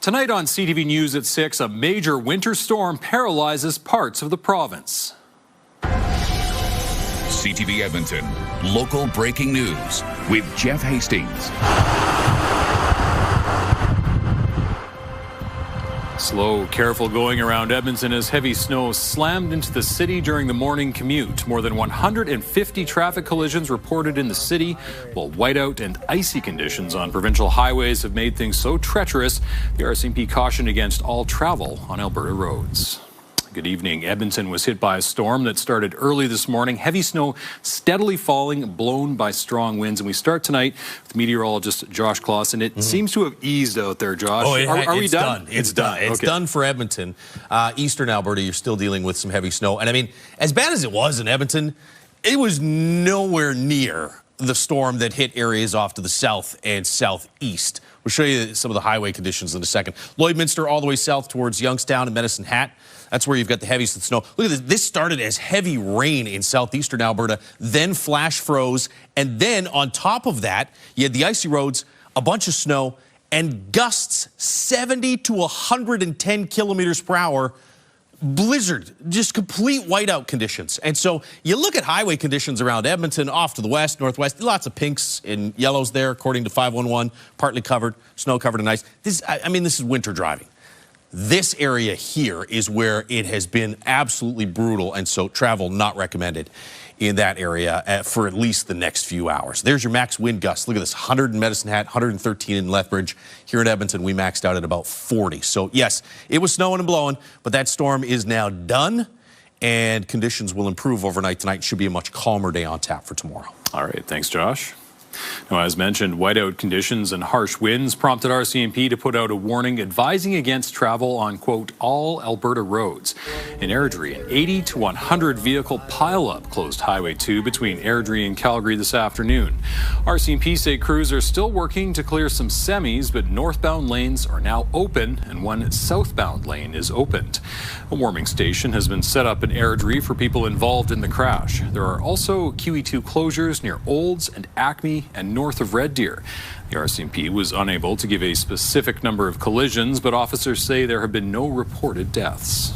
Tonight on CTV News at 6, a major winter storm paralyzes parts of the province. CTV Edmonton, local breaking news with Jeff Hastings. Slow, careful going around Edmonton as heavy snow slammed into the city during the morning commute. More than 150 traffic collisions reported in the city, while whiteout and icy conditions on provincial highways have made things so treacherous, the RCMP cautioned against all travel on Alberta roads. Good evening. Edmonton was hit by a storm that started early this morning. Heavy snow steadily falling, blown by strong winds. And we start tonight with meteorologist Josh Clausen. It seems to have eased out there, Josh. Are we done? It's done. It's done for Edmonton. Eastern Alberta, you're still dealing with some heavy snow. And I mean, as bad as it was in Edmonton, it was nowhere near the storm that hit areas off to the south and southeast. We'll show you some of the highway conditions in a second. Lloydminster all the way south towards Youngstown and Medicine Hat. That's where you've got the heaviest of snow. Look at this. This started as heavy rain in southeastern Alberta, then flash froze, and then on top of that, you had the icy roads, a bunch of snow, and gusts 70 to 110 kilometers per hour. Blizzard, just complete whiteout conditions. And so you look at highway conditions around Edmonton, off to the west, northwest, lots of pinks and yellows there, according to 511, partly covered, snow covered in ice. This is winter driving. This area here is where it has been absolutely brutal, and so travel not recommended in that area for at least the next few hours. There's your max wind gusts. Look at this, 100 in Medicine Hat, 113 in Lethbridge. Here in Edmonton, we maxed out at about 40. So yes, it was snowing and blowing, but that storm is now done, and conditions will improve overnight tonight. It should be a much calmer day on tap for tomorrow. All right, thanks, Josh. Now, as mentioned, whiteout conditions and harsh winds prompted RCMP to put out a warning advising against travel on, quote, all Alberta roads. In Airdrie, an 80 to 100 vehicle pileup closed Highway 2 between Airdrie and Calgary this afternoon. RCMP say crews are still working to clear some semis, but northbound lanes are now open and one southbound lane is opened. A warming station has been set up in Airdrie for people involved in the crash. There are also QE2 closures near Olds and Acme and north of Red Deer. The RCMP was unable to give a specific number of collisions, but officers say there have been no reported deaths.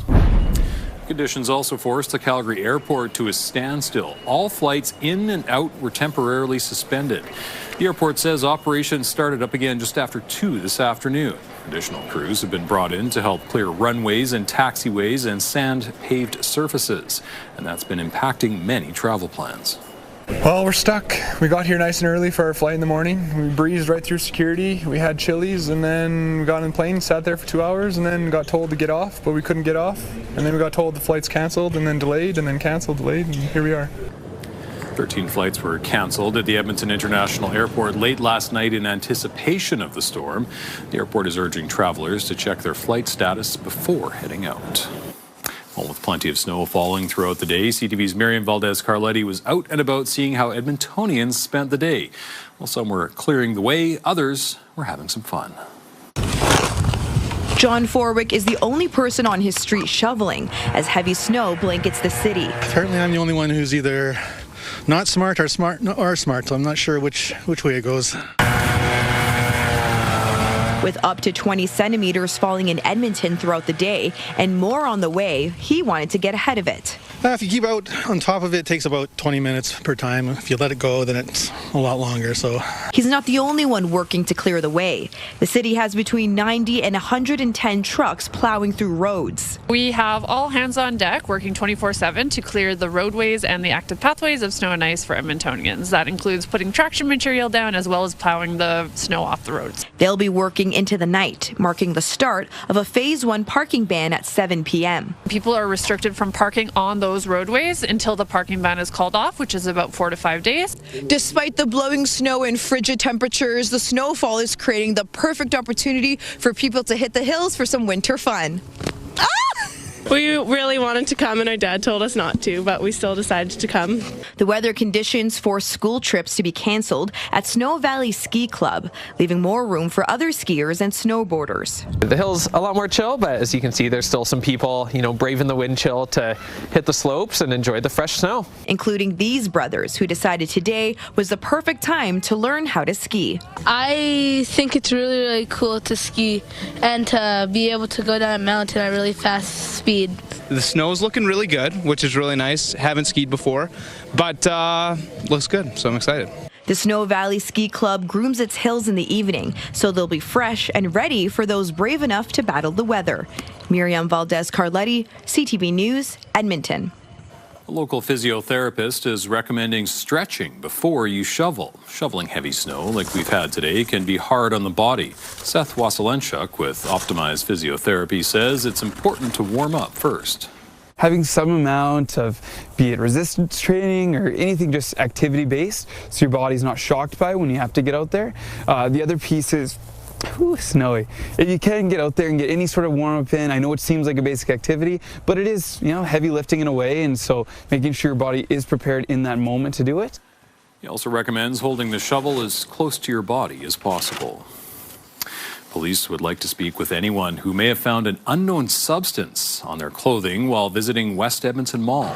Conditions also forced the Calgary airport to a standstill. All flights in and out were temporarily suspended. The airport says operations started up again just after 2 this afternoon. Additional crews have been brought in to help clear runways and taxiways and sand paved surfaces, and that's been impacting many travel plans. Well, we're stuck. We got here nice and early for our flight in the morning. We breezed right through security. We had chilies, and then we got in the plane, sat there for 2 hours, and then got told to get off, but we couldn't get off. And then we got told the flight's canceled, and then delayed, and then canceled, delayed, and here we are. 13 flights were canceled at the Edmonton International Airport late last night in anticipation of the storm. The airport is urging travelers to check their flight status before heading out. Well, with plenty of snow falling throughout the day, CTV's Miriam Valdez-Carletti was out and about seeing how Edmontonians spent the day. Well, some were clearing the way, others were having some fun. John Forwick is the only person on his street shoveling as heavy snow blankets the city. Apparently I'm the only one who's either not smart or smart, so I'm not sure which way it goes. With up to 20 centimeters falling in Edmonton throughout the day and more on the way, he wanted to get ahead of it. If you keep out on top of it, it takes about 20 minutes per time. If you let it go, then it's a lot longer. So he's not the only one working to clear the way. The city has between 90 and 110 trucks plowing through roads. We have all hands on deck working 24/7 to clear the roadways and the active pathways of snow and ice for Edmontonians. That includes putting traction material down as well as plowing the snow off the roads. They'll be working into the night, marking the start of a Phase 1 parking ban at 7 p.m. People are restricted from parking on those roadways until the parking ban is called off, which is about 4 to 5 days. Despite the blowing snow and frigid temperatures, the snowfall is creating the perfect opportunity for people to hit the hills for some winter fun. We really wanted to come and our dad told us not to, but we still decided to come. The weather conditions forced school trips to be canceled at Snow Valley Ski Club, leaving more room for other skiers and snowboarders. The hill's a lot more chill, but as you can see, there's still some people, braving the wind chill to hit the slopes and enjoy the fresh snow. Including these brothers who decided today was the perfect time to learn how to ski. I think it's really, really cool to ski and to be able to go down a mountain at really fast speed. The snow's looking really good, which is really nice. Haven't skied before, but looks good, so I'm excited. The Snow Valley Ski Club grooms its hills in the evening, so they'll be fresh and ready for those brave enough to battle the weather. Miriam Valdez-Carletti, CTV News, Edmonton. A local physiotherapist is recommending stretching before you shovel. Shoveling heavy snow like we've had today can be hard on the body. Seth Wasylenchuk with Optimized Physiotherapy says it's important to warm up first. Having some amount of, be it resistance training or anything just activity-based, so your body's not shocked by when you have to get out there. The other piece is snowy. You can get out there and get any sort of warm-up in. I know it seems like a basic activity, but it is, heavy lifting in a way, and so making sure your body is prepared in that moment to do it. He also recommends holding the shovel as close to your body as possible. Police would like to speak with anyone who may have found an unknown substance on their clothing while visiting West Edmonton Mall.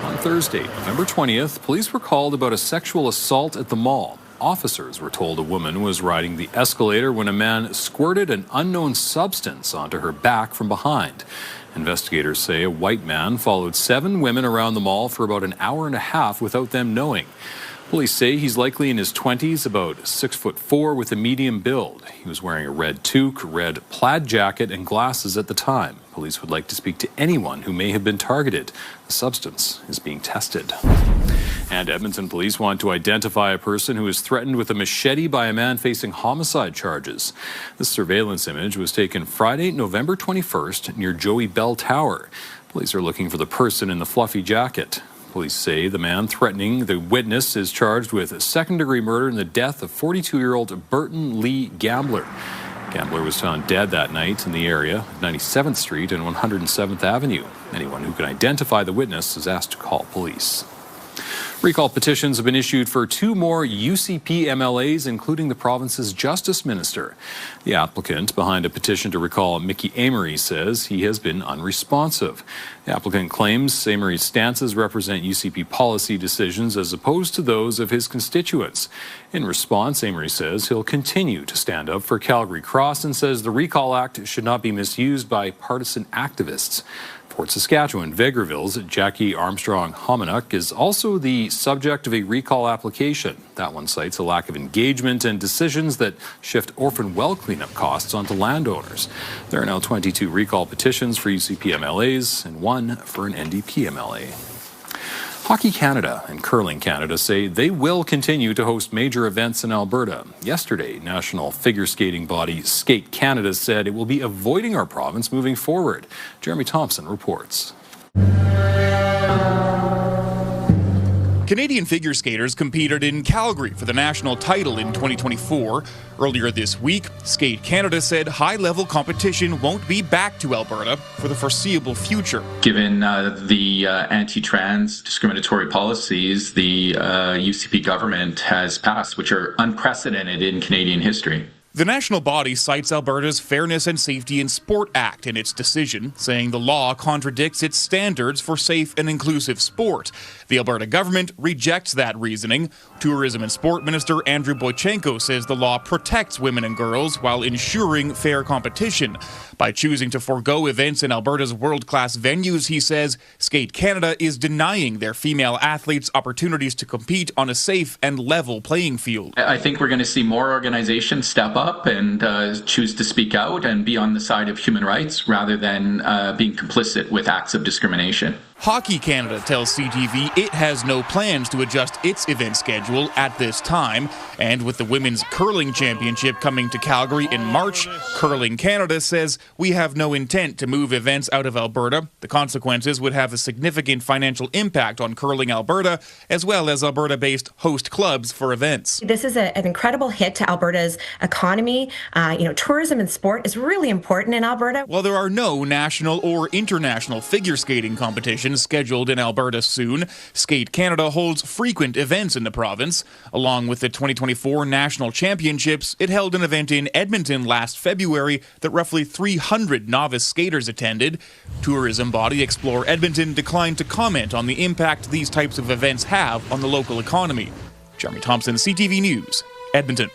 On Thursday, November 20th, police were called about a sexual assault at the mall. Officers were told a woman was riding the escalator when a man squirted an unknown substance onto her back from behind. Investigators say a white man followed 7 women around the mall for about an hour and a half without them knowing. Police say he's likely in his 20s, about 6'4" with a medium build. He was wearing a red toque, red plaid jacket, and glasses at the time. Police would like to speak to anyone who may have been targeted. The substance is being tested. And Edmonton police want to identify a person who was threatened with a machete by a man facing homicide charges. This surveillance image was taken Friday, November 21st, near Joey Bell Tower. Police are looking for the person in the fluffy jacket. Police say the man threatening the witness is charged with second-degree murder in the death of 42-year-old Burton Lee Gambler. Gambler was found dead that night in the area, 97th Street and 107th Avenue. Anyone who can identify the witness is asked to call police. Recall petitions have been issued for 2 more UCP MLAs, including the province's justice minister. The applicant behind a petition to recall Mickey Amery says he has been unresponsive. The applicant claims Amery's stances represent UCP policy decisions as opposed to those of his constituents. In response, Amery says he'll continue to stand up for Calgary Cross and says the Recall Act should not be misused by partisan activists. Port Saskatchewan, Vegreville's Jackie Armstrong Hominuk is also the subject of a recall application. That one cites a lack of engagement and decisions that shift orphan well cleanup costs onto landowners. There are now 22 recall petitions for UCP MLAs and 1 for an NDP MLA. Hockey Canada and Curling Canada say they will continue to host major events in Alberta. Yesterday, national figure skating body Skate Canada said it will be avoiding our province moving forward. Jeremy Thompson reports. Canadian figure skaters competed in Calgary for the national title in 2024. Earlier this week, Skate Canada said high-level competition won't be back to Alberta for the foreseeable future. Given the anti-trans discriminatory policies the UCP government has passed, which are unprecedented in Canadian history. The national body cites Alberta's Fairness and Safety in Sport Act in its decision, saying the law contradicts its standards for safe and inclusive sport. The Alberta government rejects that reasoning. Tourism and Sport Minister Andrew Boychenko says the law protects women and girls while ensuring fair competition. By choosing to forego events in Alberta's world-class venues, he says, Skate Canada is denying their female athletes opportunities to compete on a safe and level playing field. I think we're going to see more organizations step up and choose to speak out and be on the side of human rights rather than being complicit with acts of discrimination. Hockey Canada tells CTV it has no plans to adjust its event schedule at this time. And with the Women's Curling Championship coming to Calgary in March, Curling Canada says we have no intent to move events out of Alberta. The consequences would have a significant financial impact on Curling Alberta, as well as Alberta-based host clubs for events. This is an incredible hit to Alberta's economy economy. Tourism and sport is really important in Alberta. While there are no national or international figure skating competitions scheduled in Alberta soon, Skate Canada holds frequent events in the province. Along with the 2024 National Championships, it held an event in Edmonton last February that roughly 300 novice skaters attended. Tourism body Explore Edmonton declined to comment on the impact these types of events have on the local economy. Jeremy Thompson, CTV News, Edmonton.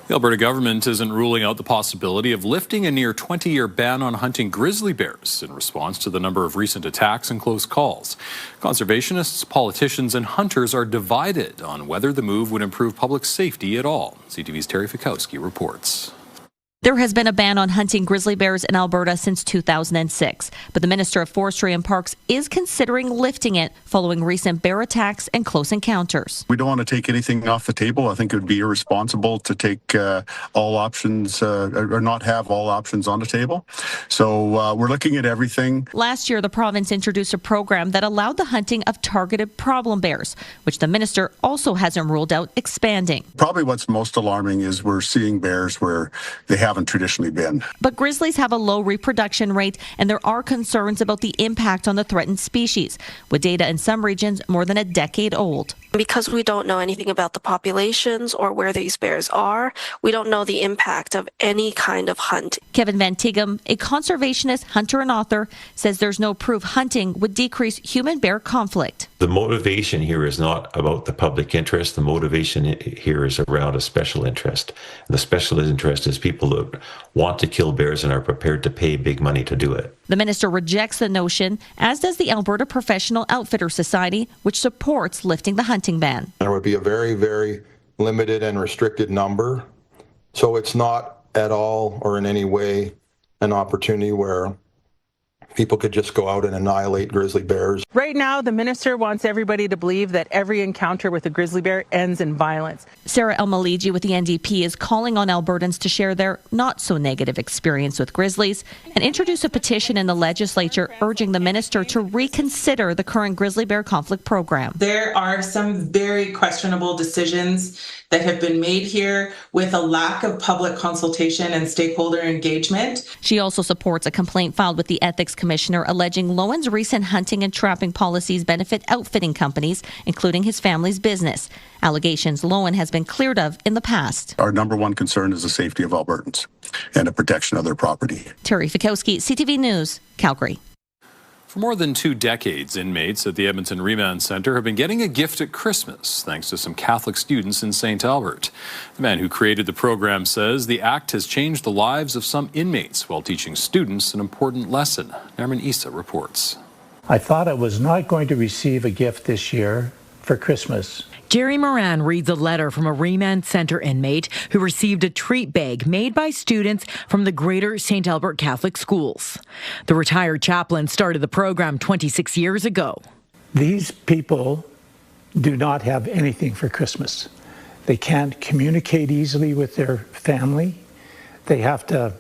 The Alberta government isn't ruling out the possibility of lifting a near 20-year ban on hunting grizzly bears in response to the number of recent attacks and close calls. Conservationists, politicians, and hunters are divided on whether the move would improve public safety at all. CTV's Terry Fikowski reports. There has been a ban on hunting grizzly bears in Alberta since 2006, but the Minister of Forestry and Parks is considering lifting it following recent bear attacks and close encounters. We don't want to take anything off the table. I think it would be irresponsible to take all options or not have all options on the table. So we're looking at everything. Last year, the province introduced a program that allowed the hunting of targeted problem bears, which the minister also hasn't ruled out expanding. Probably what's most alarming is we're seeing bears where they haven't traditionally been. But grizzlies have a low reproduction rate, and there are concerns about the impact on the threatened species, with data in some regions more than a decade old. Because we don't know anything about the populations or where these bears are, we don't know the impact of any kind of hunt. Kevin Van Tighem, a conservationist, hunter and author, says there's no proof hunting would decrease human-bear conflict. The motivation here is not about the public interest. The motivation here is around a special interest. And the special interest is people that want to kill bears and are prepared to pay big money to do it. The minister rejects the notion, as does the Alberta Professional Outfitter Society, which supports lifting the hunting ban. There would be a very, very limited and restricted number. So it's not at all or in any way an opportunity where people could just go out and annihilate grizzly bears. Right now, the minister wants everybody to believe that every encounter with a grizzly bear ends in violence. Sarah El-Maligi with the NDP is calling on Albertans to share their not-so-negative experience with grizzlies and introduce a petition in the legislature urging the minister to reconsider the current grizzly bear conflict program. There are some very questionable decisions that have been made here with a lack of public consultation and stakeholder engagement. She also supports a complaint filed with the Ethics Commissioner alleging Lowen's recent hunting and trapping policies benefit outfitting companies, including his family's business. Allegations Lowen has been cleared of in the past. Our number one concern is the safety of Albertans and the protection of their property. Terry Fikowski, CTV News, Calgary. For more than 2 decades, inmates at the Edmonton Remand Centre have been getting a gift at Christmas thanks to some Catholic students in St. Albert. The man who created the program says the act has changed the lives of some inmates while teaching students an important lesson. Narman Issa reports. I thought I was not going to receive a gift this year for Christmas. Jerry Moran reads a letter from a Remand Centre inmate who received a treat bag made by students from the Greater St. Albert Catholic Schools. The retired chaplain started the program 26 years ago. These people do not have anything for Christmas. They can't communicate easily with their family. They're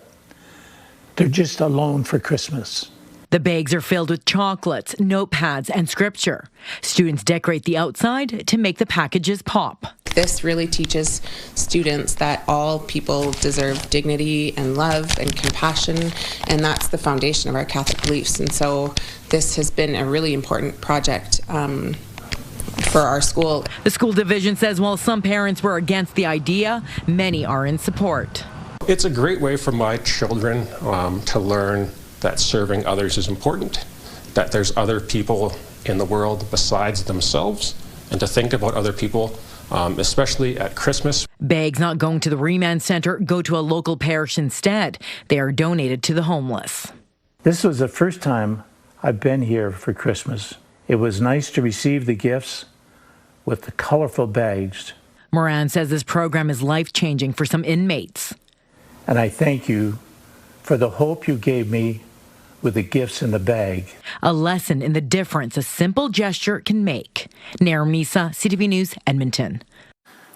just alone for Christmas. The bags are filled with chocolates, notepads, and scripture. Students decorate the outside to make the packages pop. This really teaches students that all people deserve dignity and love and compassion, and that's the foundation of our Catholic beliefs. And so this has been a really important project for our school. The school division says while some parents were against the idea, many are in support. It's a great way for my children to learn that serving others is important, that there's other people in the world besides themselves, and to think about other people, especially at Christmas. Bags not going to the Remand Centre go to a local parish instead. They are donated to the homeless. This was the first time I've been here for Christmas. It was nice to receive the gifts with the colorful bags. Moran says this program is life-changing for some inmates. And I thank you for the hope you gave me with the gifts in the bag. A lesson in the difference a simple gesture can make. Nair Misa, CTV News, Edmonton.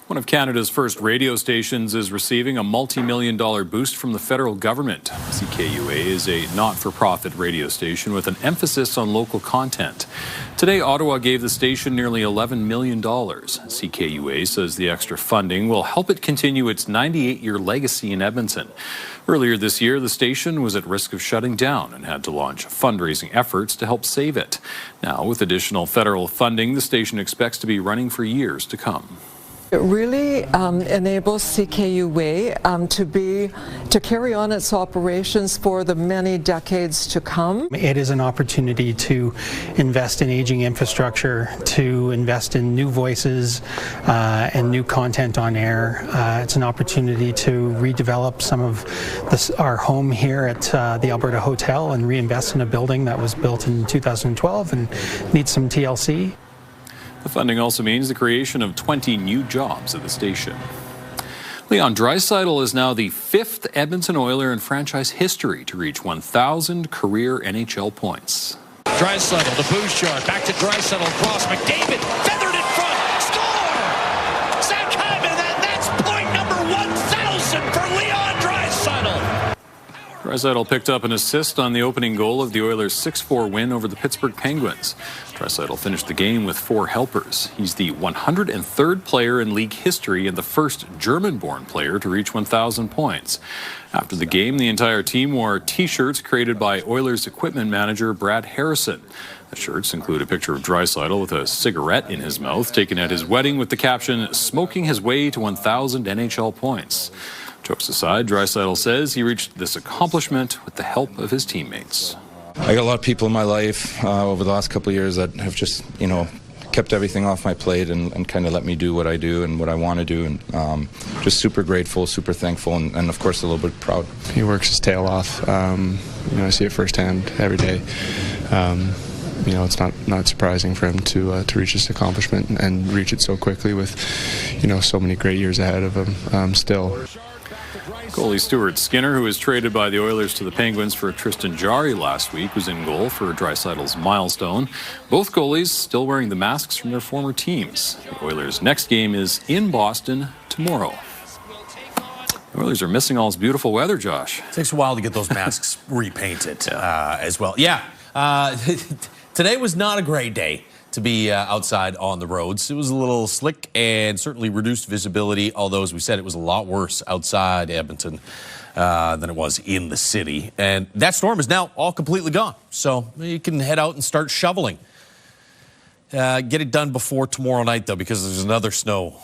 One of Canada's first radio stations is receiving a multi-million-dollar boost from the federal government. CKUA is a not-for-profit radio station with an emphasis on local content. Today, Ottawa gave the station nearly $11 million. CKUA says the extra funding will help it continue its 98-year legacy in Edmonton. Earlier this year, the station was at risk of shutting down and had to launch fundraising efforts to help save it. Now, with additional federal funding, the station expects to be running for years to come. It really enables CKUA to carry on its operations for the many decades to come. It is an opportunity to invest in aging infrastructure, to invest in new voices and new content on air. It's an opportunity to redevelop some of our home here at the Alberta Hotel and reinvest in a building that was built in 2012 and needs some TLC. The funding also means the creation of 20 new jobs at the station. Leon Draisaitl is now the 5th Edmonton Oiler in franchise history to reach 1,000 career NHL points. Draisaitl, the Bouchard, back to Draisaitl, cross, McDavid, feathered in front, score! Zach Hyman, and that's point number 1,000 for Leon Draisaitl. Draisaitl picked up an assist on the opening goal of the Oilers' 6-4 win over the Pittsburgh Penguins. Draisaitl finished the game with 4 helpers. He's the 103rd player in league history and the first German-born player to reach 1,000 points. After the game, the entire team wore T-shirts created by Oilers equipment manager Brad Harrison. The shirts include a picture of Draisaitl with a cigarette in his mouth, taken at his wedding with the caption, "Smoking his way to 1,000 NHL points." Jokes aside, Draisaitl says he reached this accomplishment with the help of his teammates. I got a lot of people in my life over the last couple of years that have just, kept everything off my plate and kind of let me do what I do and what I want to do. And just super grateful, super thankful, and of course a little bit proud. He works his tail off. I see it firsthand every day. It's not surprising for him to reach this accomplishment and reach it so quickly with, so many great years ahead of him still. Goalie Stuart Skinner, who was traded by the Oilers to the Penguins for Tristan Jarry last week, was in goal for Draisaitl's milestone. Both goalies still wearing the masks from their former teams. The Oilers' next game is in Boston tomorrow. The Oilers are missing all this beautiful weather, Josh. It takes a while to get those masks repainted as well. Yeah, today was not a great day to be outside on the roads. It was a little slick and certainly reduced visibility, although, as we said, it was a lot worse outside Edmonton than it was in the city. And that storm is now all completely gone, so you can head out and start shoveling. Get it done before tomorrow night, though, because there's another snow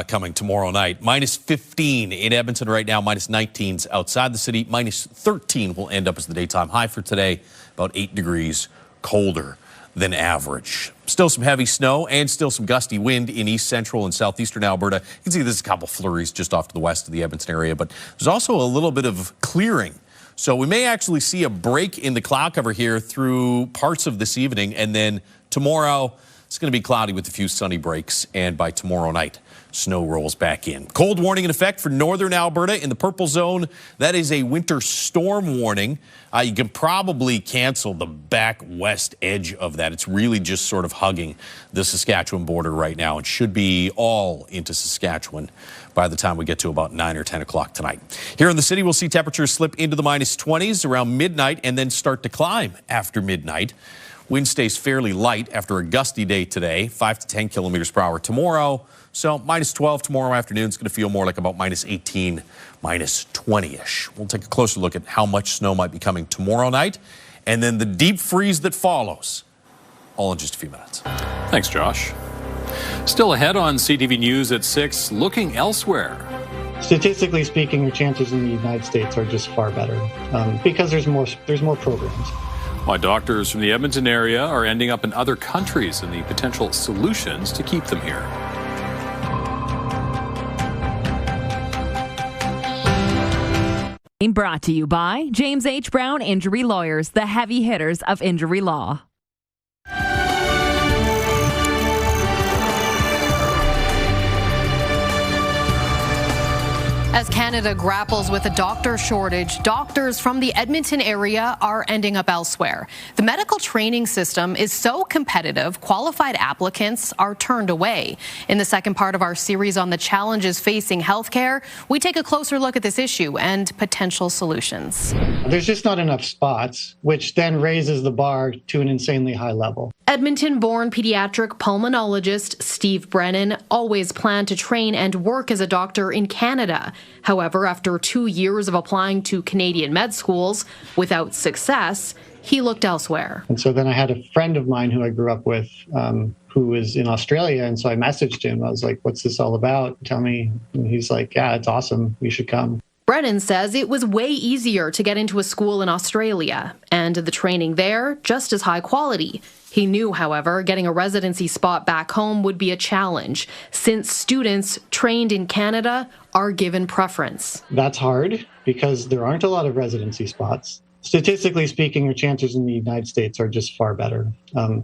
coming tomorrow night. Minus 15 in Edmonton right now, minus 19's outside the city. Minus 13 will end up as the daytime high for today, about 8 degrees colder than average. Still some heavy snow and still some gusty wind in east central and southeastern Alberta. You can see there's a couple flurries just off to the west of the Edmonton area, but there's also a little bit of clearing. So we may actually see a break in the cloud cover here through parts of this evening, and then tomorrow it's going to be cloudy with a few sunny breaks, and by tomorrow night, snow rolls back in. Cold warning in effect for northern Alberta in the purple zone. That is a winter storm warning. You can probably cancel the back west edge of that. It's really just sort of hugging the Saskatchewan border right now and should be all into Saskatchewan by the time we get to about 9 or 10 o'clock tonight. Here in the city, we'll see temperatures slip into the minus 20s around midnight and then start to climb after midnight. Wind stays fairly light after a gusty day today, 5 to 10 kilometers per hour tomorrow. So minus 12 tomorrow afternoon. It's going to feel more like about minus 18, minus 20-ish. We'll take a closer look at how much snow might be coming tomorrow night and then the deep freeze that follows, all in just a few minutes. Thanks, Josh. Still ahead on CTV News at 6, looking elsewhere. Statistically speaking, your chances in the United States are just far better because there's more programs. Why doctors from the Edmonton area are ending up in other countries and the potential solutions to keep them here. Brought to you by James H. Brown Injury Lawyers, the heavy hitters of injury law. As Canada grapples with a doctor shortage, doctors from the Edmonton area are ending up elsewhere. The medical training system is so competitive, qualified applicants are turned away. In the second part of our series on the challenges facing healthcare, we take a closer look at this issue and potential solutions. There's just not enough spots, which then raises the bar to an insanely high level. Edmonton-born pediatric pulmonologist Steve Brennan always planned to train and work as a doctor in Canada. However, after 2 years of applying to Canadian med schools without success, he looked elsewhere. And so then I had a friend of mine who I grew up with who was in Australia, and so I messaged him. I was like, what's this all about? Tell me. And he's like, yeah, it's awesome. You should come. Brennan says it was way easier to get into a school in Australia, and the training there just as high quality. He knew, however, getting a residency spot back home would be a challenge, since students trained in Canada are given preference. That's hard because there aren't a lot of residency spots. Statistically speaking, your chances in the United States are just far better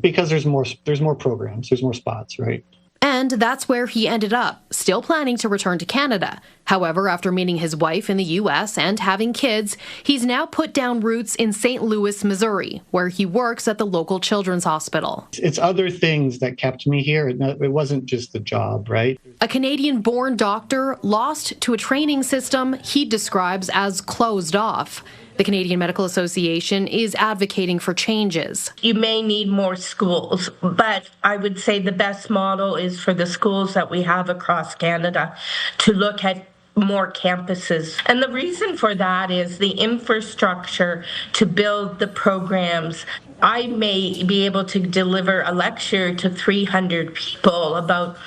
because there's more programs, there's more spots, right? And that's where he ended up, still planning to return to Canada. However, after meeting his wife in the U.S. and having kids, he's now put down roots in St. Louis, Missouri, where he works at the local children's hospital. It's other things that kept me here. It wasn't just the job, right? A Canadian-born doctor lost to a training system he describes as closed off. The Canadian Medical Association is advocating for changes. You may need more schools, but I would say the best model is for the schools that we have across Canada to look at more campuses. And the reason for that is the infrastructure to build the programs. I may be able to deliver a lecture to 300 people about,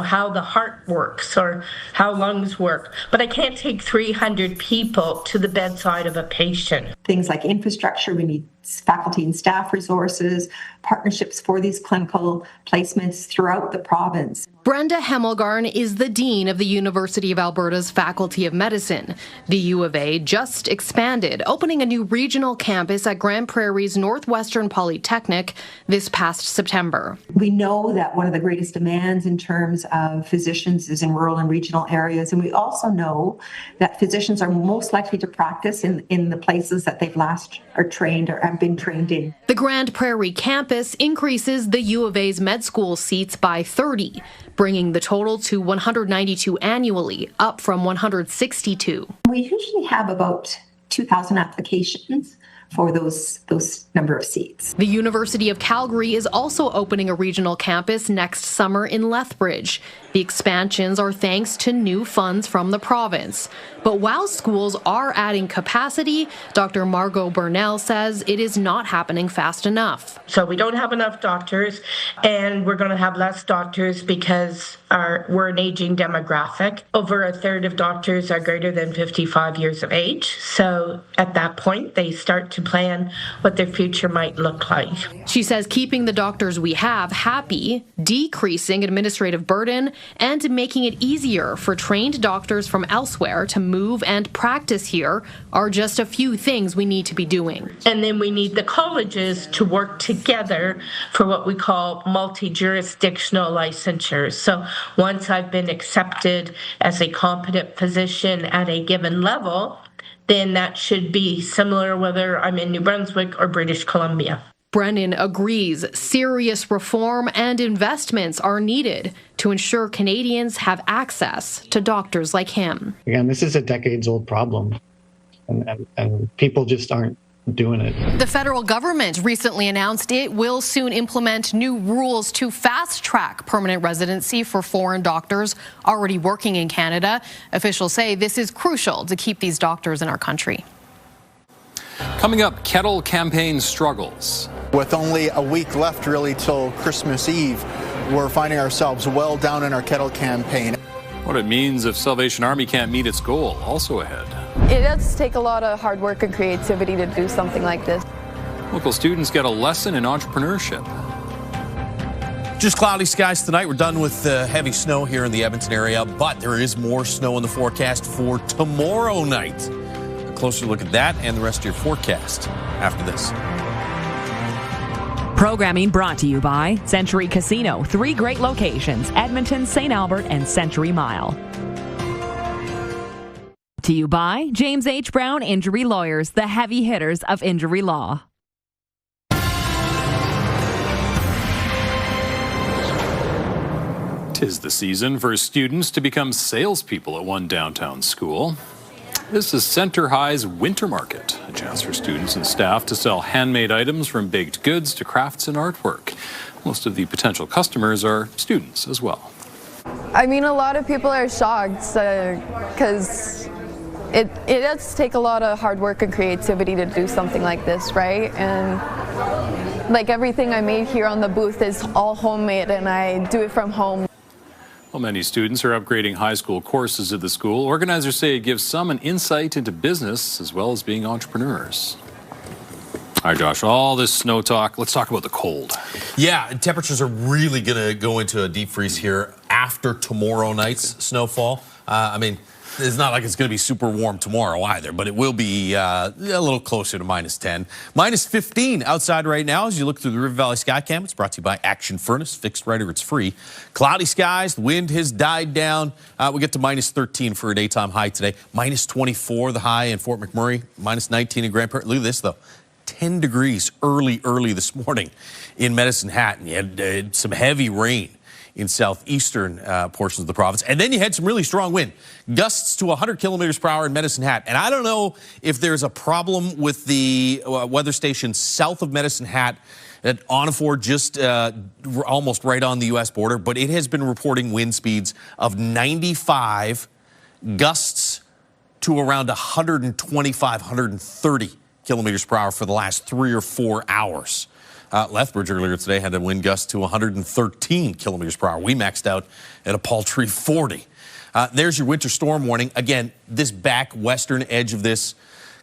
how the heart works or how lungs work, but I can't take 300 people to the bedside of a patient. Things like infrastructure, we need faculty and staff resources, partnerships for these clinical placements throughout the province. Brenda Hemmelgarn is the Dean of the University of Alberta's Faculty of Medicine. The U of A just expanded, opening a new regional campus at Grand Prairie's Northwestern Polytechnic this past September. We know that one of the greatest demands in terms of physicians is in rural and regional areas, and we also know that physicians are most likely to practice in the places that they've last are trained or have been trained in. The Grand Prairie campus increases the U of A's med school seats by 30, bringing the total to 192 annually, up from 162. We usually have about 2,000 applications for those number of seats. The University of Calgary is also opening a regional campus next summer in Lethbridge. The expansions are thanks to new funds from the province. But while schools are adding capacity, Dr. Margot Burnell says it is not happening fast enough. So we don't have enough doctors, and we're going to have less doctors because we're an aging demographic. Over a third of doctors are greater than 55 years of age. So at that point, they start to plan what their future might look like. She says keeping the doctors we have happy, decreasing administrative burden, and making it easier for trained doctors from elsewhere to move and practice here are just a few things we need to be doing. And then we need the colleges to work together for what we call multi-jurisdictional licensures. So once I've been accepted as a competent physician at a given level, then that should be similar whether I'm in New Brunswick or British Columbia. Brennan agrees serious reform and investments are needed to ensure Canadians have access to doctors like him. Again, this is a decades-old problem, and people just aren't doing it. The federal government recently announced it will soon implement new rules to fast-track permanent residency for foreign doctors already working in Canada. Officials say this is crucial to keep these doctors in our country. Coming up, kettle campaign struggles. With only a week left really till Christmas Eve, we're finding ourselves well down in our kettle campaign. What it means if Salvation Army can't meet its goal, also ahead. It does take a lot of hard work and creativity to do something like this. Local students get a lesson in entrepreneurship. Just cloudy skies tonight. We're done with heavy snow here in the Edmonton area, but there is more snow in the forecast for tomorrow night. A closer look at that and the rest of your forecast after this. Programming brought to you by Century Casino. 3 great locations: Edmonton, St. Albert, and Century Mile. to you by James H. Brown Injury Lawyers, the heavy hitters of injury law. Tis the season for students to become salespeople at one downtown school. This is Centre High's Winter Market, a chance for students and staff to sell handmade items from baked goods to crafts and artwork. Most of the potential customers are students as well. I mean, a lot of people are shocked because it does take a lot of hard work and creativity to do something like this, right? And like everything I made here on the booth is all homemade and I do it from home. While many students are upgrading high school courses at the school, organizers say it gives some an insight into business as well as being entrepreneurs. All right, Josh, all this snow talk, let's talk about the cold. Yeah, temperatures are really going to go into a deep freeze here after tomorrow night's snowfall. I mean, it's not like it's going to be super warm tomorrow either, but it will be a little closer to -10. -15 outside right now as you look through the River Valley Skycam. It's brought to you by Action Furnace. Fixed right or it's free. Cloudy skies. The wind has died down. We get to -13 for a daytime high today. -24 the high in Fort McMurray. -19 in Grand Prairie. Look at this, though. 10 degrees early this morning in Medicine Hat. And you had some heavy rain in southeastern portions of the province. And then you had some really strong wind. Gusts to 100 kilometers per hour in Medicine Hat. And I don't know if there's a problem with the weather station south of Medicine Hat at Onaford, just almost right on the U.S. border, but it has been reporting wind speeds of 95, gusts to around 125, 130 kilometers per hour for the last 3 or 4 hours. Lethbridge earlier today had a wind gust to 113 kilometers per hour. We maxed out at a paltry 40. There's your winter storm warning. Again, this back western edge of this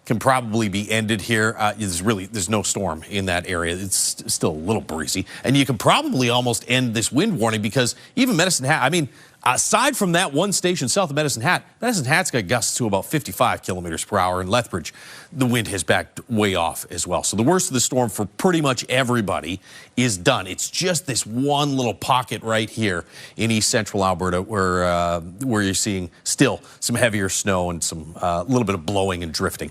can probably be ended here. There's no storm in that area. It's still a little breezy. And you can probably almost end this wind warning because even Medicine Hat, I mean, aside from that one station south of Medicine Hat's got gusts to about 55 kilometers per hour. In Lethbridge, the wind has backed way off as well. So the worst of the storm for pretty much everybody is done. It's just this one little pocket right here in east central Alberta where you're seeing still some heavier snow and some little bit of blowing and drifting.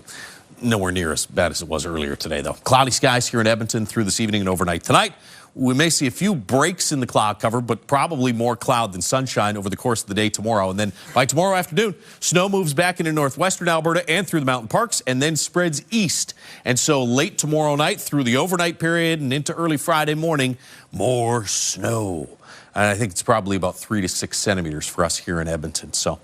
Nowhere near as bad as it was earlier today, though. Cloudy skies here in Edmonton through this evening and overnight tonight. We may see a few breaks in the cloud cover, but probably more cloud than sunshine over the course of the day tomorrow. And then by tomorrow afternoon, snow moves back into northwestern Alberta and through the mountain parks and then spreads east. And so late tomorrow night through the overnight period and into early Friday morning, more snow. And I think it's probably about 3 to 6 centimeters for us here in Edmonton. So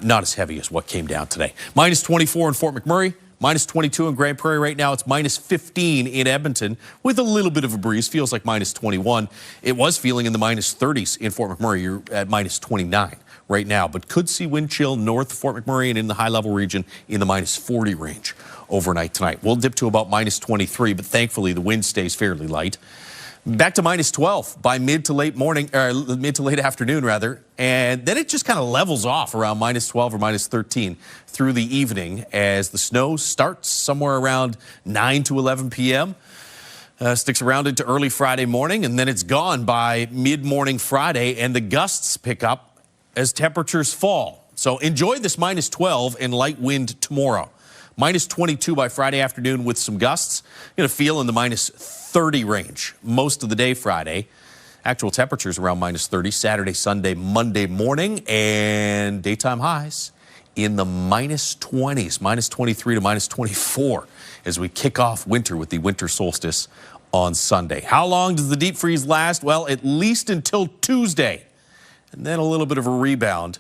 not as heavy as what came down today. -24 in Fort McMurray. -22 in Grand Prairie right now. It's -15 in Edmonton with a little bit of a breeze. Feels like -21. It was feeling in the -30s in Fort McMurray. You're at -29 right now, but could see wind chill north of Fort McMurray and in the high-level region in the -40 range overnight tonight. We'll dip to about -23, but thankfully the wind stays fairly light. Back to -12 by mid to late afternoon, rather. And then it just kind of levels off around -12 or -13 through the evening as the snow starts somewhere around 9 to 11 p.m. Sticks around into early Friday morning, and then it's gone by mid-morning Friday, and the gusts pick up as temperatures fall. So enjoy this -12 and light wind tomorrow. -22 by Friday afternoon with some gusts. You're going to feel in the -30 range most of the day Friday. Actual temperatures around -30 Saturday, Sunday, Monday morning, and daytime highs in the -20s, -23 to -24 as we kick off winter with the winter solstice on Sunday. How long does the deep freeze last? Well, at least until Tuesday, and then a little bit of a rebound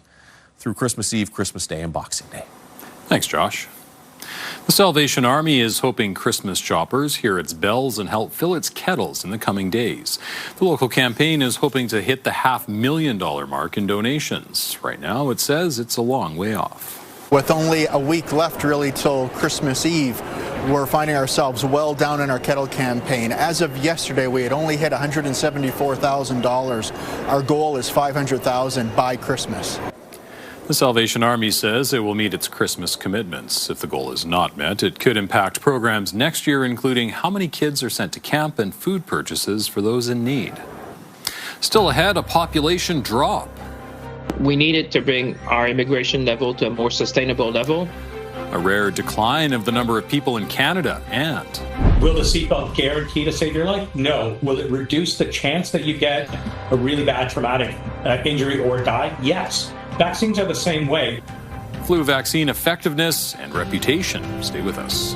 through Christmas Eve, Christmas Day, and Boxing Day. Thanks, Josh. The Salvation Army is hoping Christmas shoppers hear its bells and help fill its kettles in the coming days. The local campaign is hoping to hit the $500,000 mark in donations. Right now, it says it's a long way off. With only a week left really till Christmas Eve, we're finding ourselves well down in our kettle campaign. As of yesterday, we had only hit $174,000. Our goal is $500,000 by Christmas. The Salvation Army says it will meet its Christmas commitments. If the goal is not met, it could impact programs next year, including how many kids are sent to camp and food purchases for those in need. Still ahead, a population drop. We needed to bring our immigration level to a more sustainable level. a rare decline of the number of people in Canada, and will the seatbelt guarantee to save your life? No. Will it reduce the chance that you get a really bad traumatic injury or die? Yes. Vaccines are the same way. Flu vaccine effectiveness and reputation. Stay with us.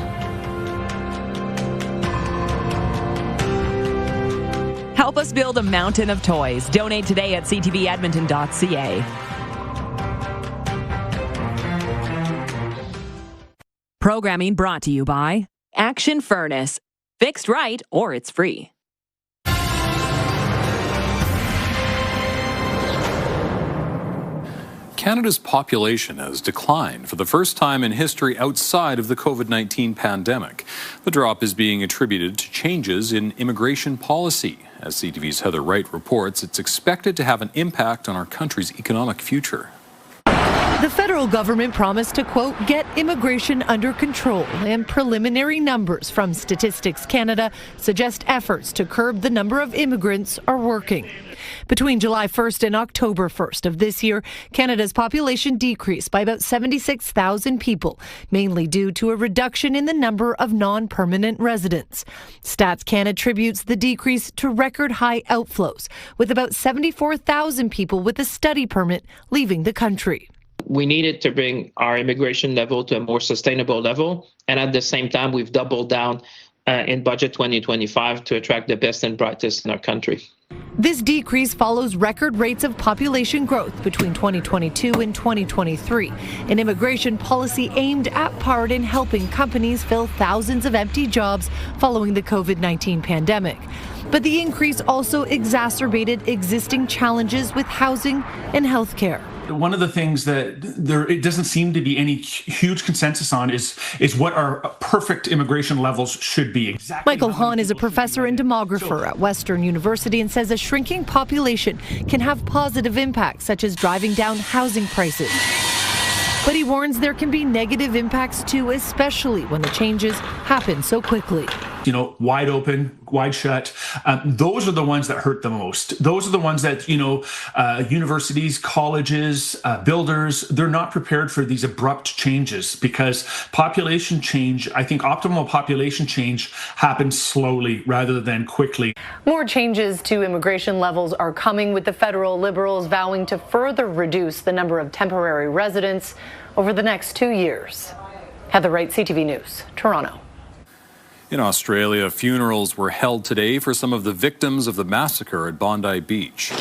Help us build a mountain of toys. Donate today at ctvedmonton.ca. Programming brought to you by Action Furnace. Fixed right or it's free. Canada's population has declined for the first time in history outside of the COVID-19 pandemic. The drop is being attributed to changes in immigration policy. As CTV's Heather Wright reports, it's expected to have an impact on our country's economic future. The federal government promised to, quote, get immigration under control, and preliminary numbers from Statistics Canada suggest efforts to curb the number of immigrants are working. Between July 1st and October 1st of this year, Canada's population decreased by about 76,000 people, mainly due to a reduction in the number of non-permanent residents. Stats Canada attributes the decrease to record high outflows, with about 74,000 people with a study permit leaving the country. We needed to bring our immigration level to a more sustainable level, and at the same time, we've doubled down in budget 2025 to attract the best and brightest in our country. This decrease follows record rates of population growth between 2022 and 2023, an immigration policy aimed at part in helping companies fill thousands of empty jobs following the COVID-19 pandemic. But the increase also exacerbated existing challenges with housing and health care. One of the things that it doesn't seem to be any huge consensus on is what our perfect immigration levels should be. Exactly. Michael Hahn is a professor and demographer at Western University and says a shrinking population can have positive impacts, such as driving down housing prices. But he warns there can be negative impacts too, especially when the changes happen so quickly. You know, wide open, wide shut. Those are the ones that hurt the most. Those are the ones that, universities, colleges, builders, they're not prepared for these abrupt changes because population change, I think optimal population change happens slowly rather than quickly. More changes to immigration levels are coming, with the federal Liberals vowing to further reduce the number of temporary residents over the next 2 years. Heather Wright, CTV News, Toronto. In Australia, funerals were held today for some of the victims of the massacre at Bondi Beach.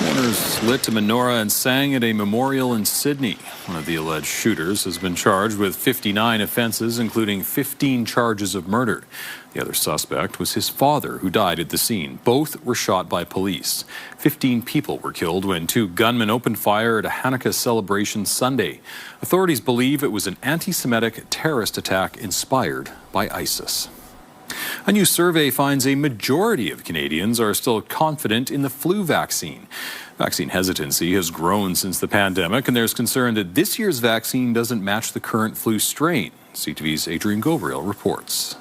Mourners lit a menorah and sang at a memorial in Sydney. One of the alleged shooters has been charged with 59 offenses, including 15 charges of murder. The other suspect was his father, who died at the scene. Both were shot by police. 15 people were killed when 2 gunmen opened fire at a Hanukkah celebration Sunday. Authorities believe it was an anti-Semitic terrorist attack inspired by ISIS. A new survey finds a majority of Canadians are still confident in the flu vaccine. Vaccine hesitancy has grown since the pandemic, and there's concern that this year's vaccine doesn't match the current flu strain. CTV's Adrian Gabriel reports.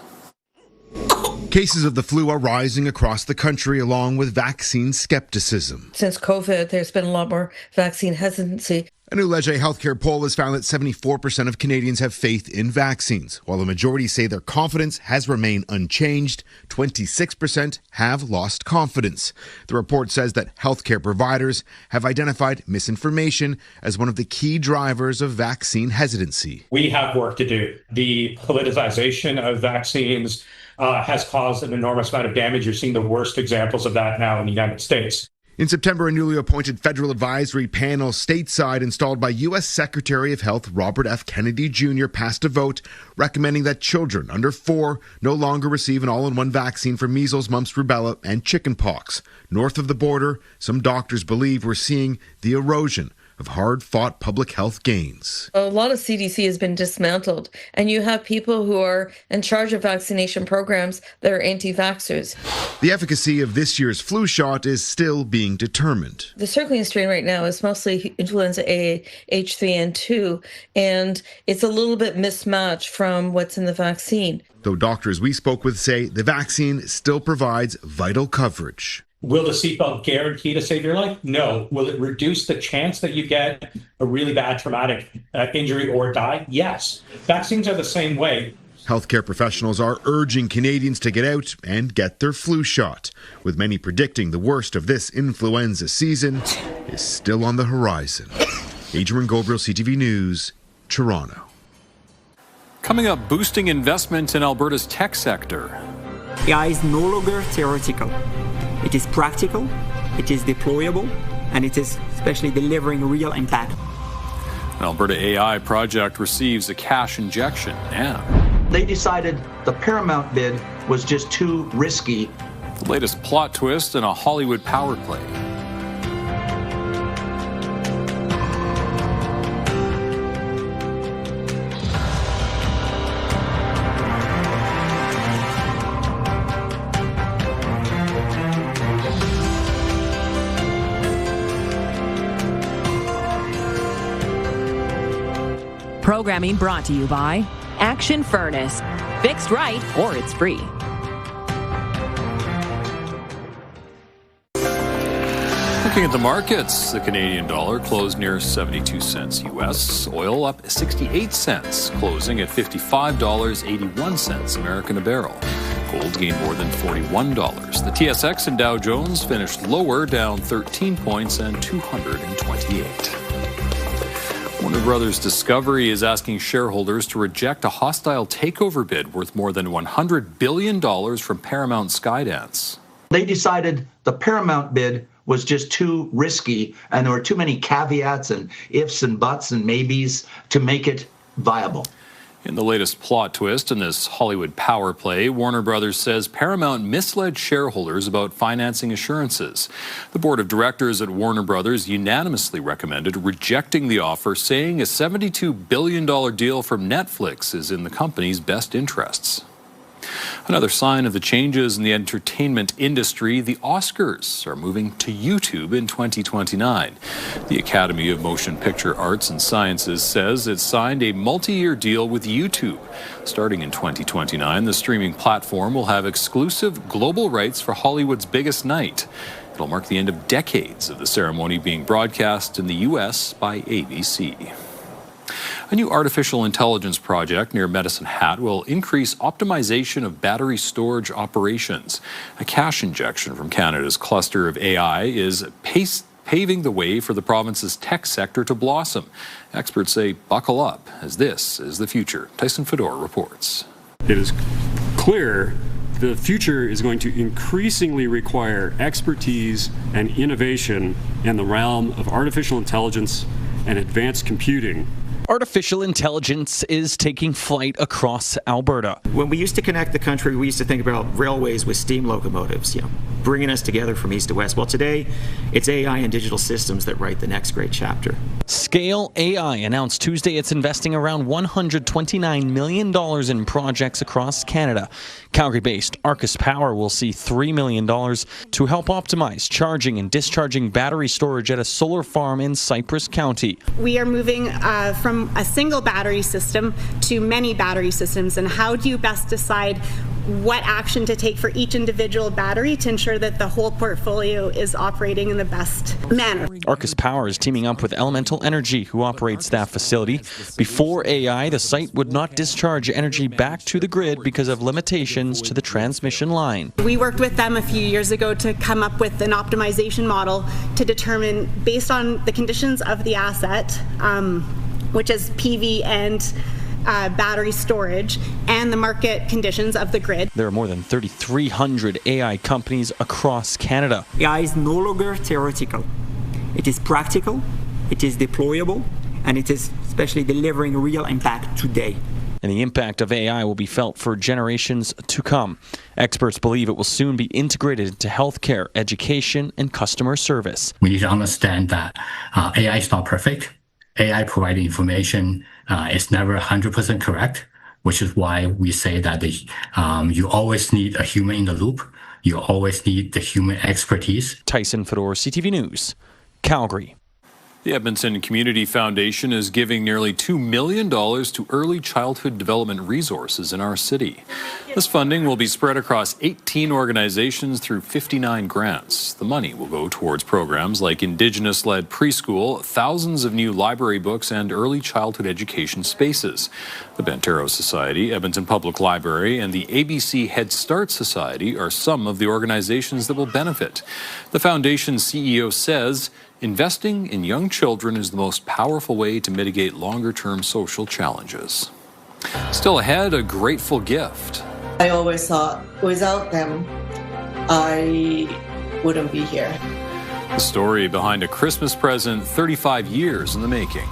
Cases of the flu are rising across the country, along with vaccine skepticism. Since COVID, there's been a lot more vaccine hesitancy. A new Leger healthcare poll has found that 74% of Canadians have faith in vaccines. While the majority say their confidence has remained unchanged, 26% have lost confidence. The report says that healthcare providers have identified misinformation as one of the key drivers of vaccine hesitancy. We have work to do. The politicization of vaccines has caused an enormous amount of damage. You're seeing the worst examples of that now in the United States. In September, a newly appointed federal advisory panel stateside installed by U.S. Secretary of Health Robert F. Kennedy Jr. passed a vote recommending that children under 4 no longer receive an all-in-one vaccine for measles, mumps, rubella, and chickenpox. North of the border, some doctors believe we're seeing the erosion of hard-fought public health gains. A lot of CDC has been dismantled, and you have people who are in charge of vaccination programs that are anti-vaxxers. The efficacy of this year's flu shot is still being determined. The circulating strain right now is mostly influenza A, H3N2, and it's a little bit mismatched from what's in the vaccine. Though doctors we spoke with say the vaccine still provides vital coverage. Will the seatbelt guarantee to save your life? No. Will it reduce the chance that you get a really bad traumatic injury or die? Yes. Vaccines are the same way. Healthcare professionals are urging Canadians to get out and get their flu shot, with many predicting the worst of this influenza season is still on the horizon. Adrian Goldbrill, CTV News, Toronto. Coming up, boosting investment in Alberta's tech sector. AI is no longer theoretical. It is practical, it is deployable, and it is especially delivering real impact. An Alberta AI project receives a cash injection now. They decided the Paramount bid was just too risky. The latest plot twist in a Hollywood power play. Programming brought to you by Action Furnace. Fixed right or it's free. Looking at the markets, the Canadian dollar closed near 72 cents US. Oil up 68 cents, closing at $55.81 American a barrel. Gold gained more than $41. The TSX and Dow Jones finished lower, down 13 points and 228. Warner Brothers Discovery is asking shareholders to reject a hostile takeover bid worth more than $100 billion from Paramount Skydance. They decided the Paramount bid was just too risky, and there were too many caveats and ifs and buts and maybes to make it viable. In the latest plot twist in this Hollywood power play, Warner Brothers says Paramount misled shareholders about financing assurances. The board of directors at Warner Brothers unanimously recommended rejecting the offer, saying a $72 billion deal from Netflix is in the company's best interests. Another sign of the changes in the entertainment industry, the Oscars are moving to YouTube in 2029. The Academy of Motion Picture Arts and Sciences says it signed a multi-year deal with YouTube. Starting in 2029, the streaming platform will have exclusive global rights for Hollywood's biggest night. It'll mark the end of decades of the ceremony being broadcast in the U.S. by ABC. A new artificial intelligence project near Medicine Hat will increase optimization of battery storage operations. A cash injection from Canada's cluster of AI is paving the way for the province's tech sector to blossom. Experts say buckle up, as this is the future. Tyson Fedor reports. It is clear the future is going to increasingly require expertise and innovation in the realm of artificial intelligence and advanced computing. Artificial intelligence is taking flight across Alberta. When we used to connect the country, we used to think about railways with steam locomotives, bringing us together from east to west. Well, today, it's AI and digital systems that write the next great chapter. Scale AI announced Tuesday it's investing around $129 million in projects across Canada. Calgary-based Arcus Power will see $3 million to help optimize charging and discharging battery storage at a solar farm in Cypress County. We are moving from a single battery system to many battery systems, and how do you best decide what action to take for each individual battery to ensure that the whole portfolio is operating in the best manner. Arcus Power is teaming up with Elemental Energy, who operates that facility. Before AI, the site would not discharge energy back to the grid because of limitations to the transmission line. We worked with them a few years ago to come up with an optimization model to determine, based on the conditions of the asset, which is PV and battery storage, and the market conditions of the grid. There are more than 3,300 AI companies across Canada. AI is no longer theoretical. It is practical, it is deployable, and it is especially delivering real impact today. And the impact of AI will be felt for generations to come. Experts believe it will soon be integrated into healthcare, education, and customer service. We need to understand that AI is not perfect. AI providing information is never 100% correct, which is why we say that you always need a human in the loop. You always need the human expertise. Tyson Fedor, CTV News, Calgary. The Edmonton Community Foundation is giving nearly $2 million to early childhood development resources in our city. This funding will be spread across 18 organizations through 59 grants. The money will go towards programs like Indigenous-led preschool, thousands of new library books, and early childhood education spaces. The Bantero Society, Edmonton Public Library, and the ABC Head Start Society are some of the organizations that will benefit. The foundation's CEO says investing in young children is the most powerful way to mitigate longer-term social challenges. Still ahead, a grateful gift. I always thought without them, I wouldn't be here. The story behind a Christmas present 35 years in the making.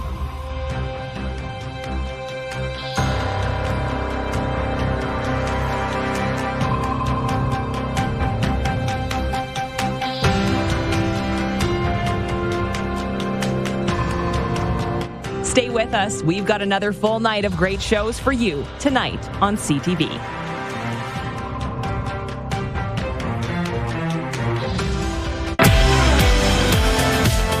Stay with us. We've got another full night of great shows for you tonight on CTV.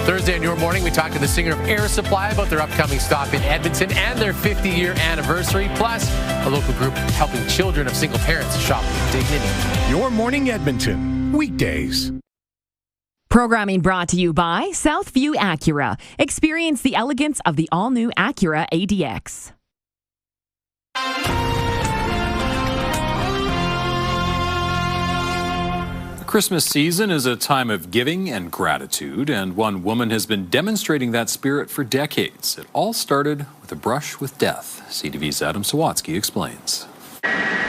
Thursday in your morning, we talked to the singer of Air Supply about their upcoming stop in Edmonton and their 50-year anniversary, plus a local group helping children of single parents shop with dignity. Your Morning Edmonton, weekdays. Programming brought to you by Southview Acura. Experience the elegance of the all-new Acura ADX. The Christmas season is a time of giving and gratitude, and one woman has been demonstrating that spirit for decades. It all started with a brush with death. CTV's Adam Sawatsky explains.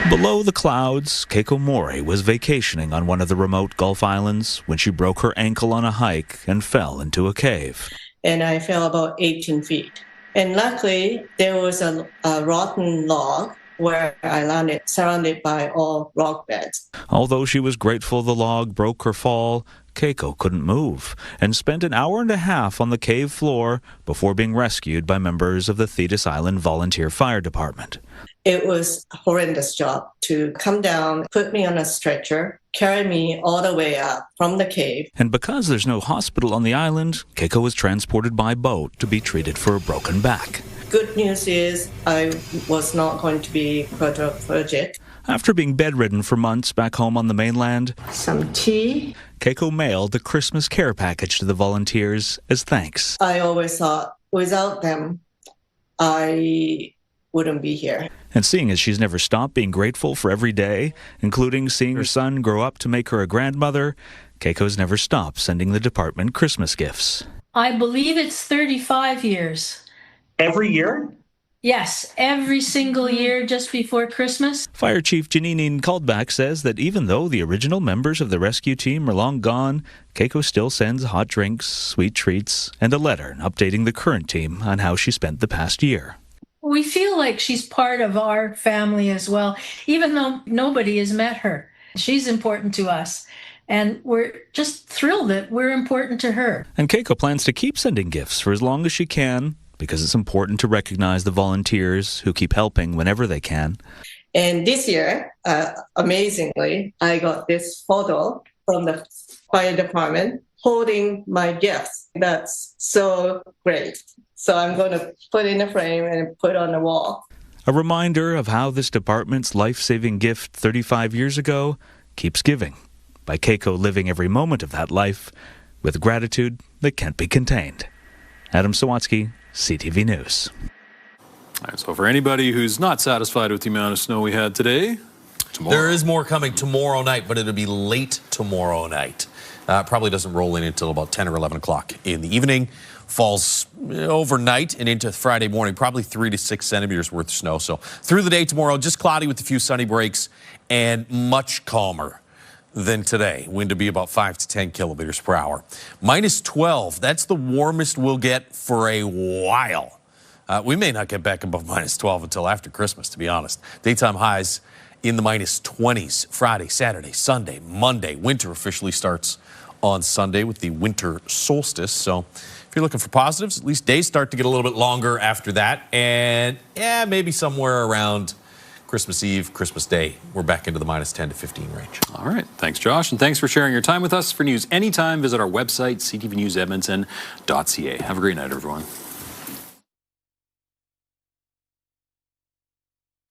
Below the clouds, Keiko Mori was vacationing on one of the remote Gulf Islands when she broke her ankle on a hike and fell into a cave. And I fell about 18 feet. And luckily, there was a rotten log where I landed, surrounded by all rock beds. Although she was grateful the log broke her fall, Keiko couldn't move and spent an hour and a half on the cave floor before being rescued by members of the Thetis Island Volunteer Fire Department. It was a horrendous job to come down, put me on a stretcher, carry me all the way up from the cave. And because there's no hospital on the island, Keiko was transported by boat to be treated for a broken back. Good news is I was not going to be quadriplegic. After being bedridden for months back home on the mainland, some tea. Keiko mailed a Christmas care package to the volunteers as thanks. I always thought without them, I wouldn't be here. And seeing as she's never stopped being grateful for every day, including seeing her son grow up to make her a grandmother, Keiko's never stopped sending the department Christmas gifts. I believe it's 35 years. Every year? Yes, every single year just before Christmas. Fire Chief Janine Caldback says that even though the original members of the rescue team are long gone, Keiko still sends hot drinks, sweet treats, and a letter updating the current team on how she spent the past year. We feel like she's part of our family as well, even though nobody has met her. She's important to us, and we're just thrilled that we're important to her. And Keiko plans to keep sending gifts for as long as she can, because it's important to recognize the volunteers who keep helping whenever they can. And this year, amazingly, I got this photo from the fire department holding my gifts. That's so great. So I'm going to put in a frame and put on the wall. A reminder of how this department's life-saving gift 35 years ago keeps giving, by Keiko living every moment of that life with gratitude that can't be contained. Adam Sawatsky, CTV News. All right, so for anybody who's not satisfied with the amount of snow we had today, tomorrow. There is more coming tomorrow night, but it'll be late tomorrow night. Probably doesn't roll in until about 10 or 11 o'clock in the evening. Falls overnight and into Friday morning, probably 3 to 6 centimeters worth of snow. So through the day tomorrow, just cloudy with a few sunny breaks and much calmer than today. Wind to be about 5 to 10 kilometers per hour. Minus 12, that's the warmest we'll get for a while. We may not get back above minus 12 until after Christmas, to be honest. Daytime highs in the minus 20s Friday, Saturday, Sunday, Monday. Winter officially starts on Sunday with the winter solstice. So if you're looking for positives, at least days start to get a little bit longer after that. And yeah, maybe somewhere around Christmas Eve, Christmas Day, we're back into the minus 10 to 15 range. All right. Thanks, Josh. And thanks for sharing your time with us. For news anytime, visit our website, ctvnewsedmonton.ca. Have a great night, everyone.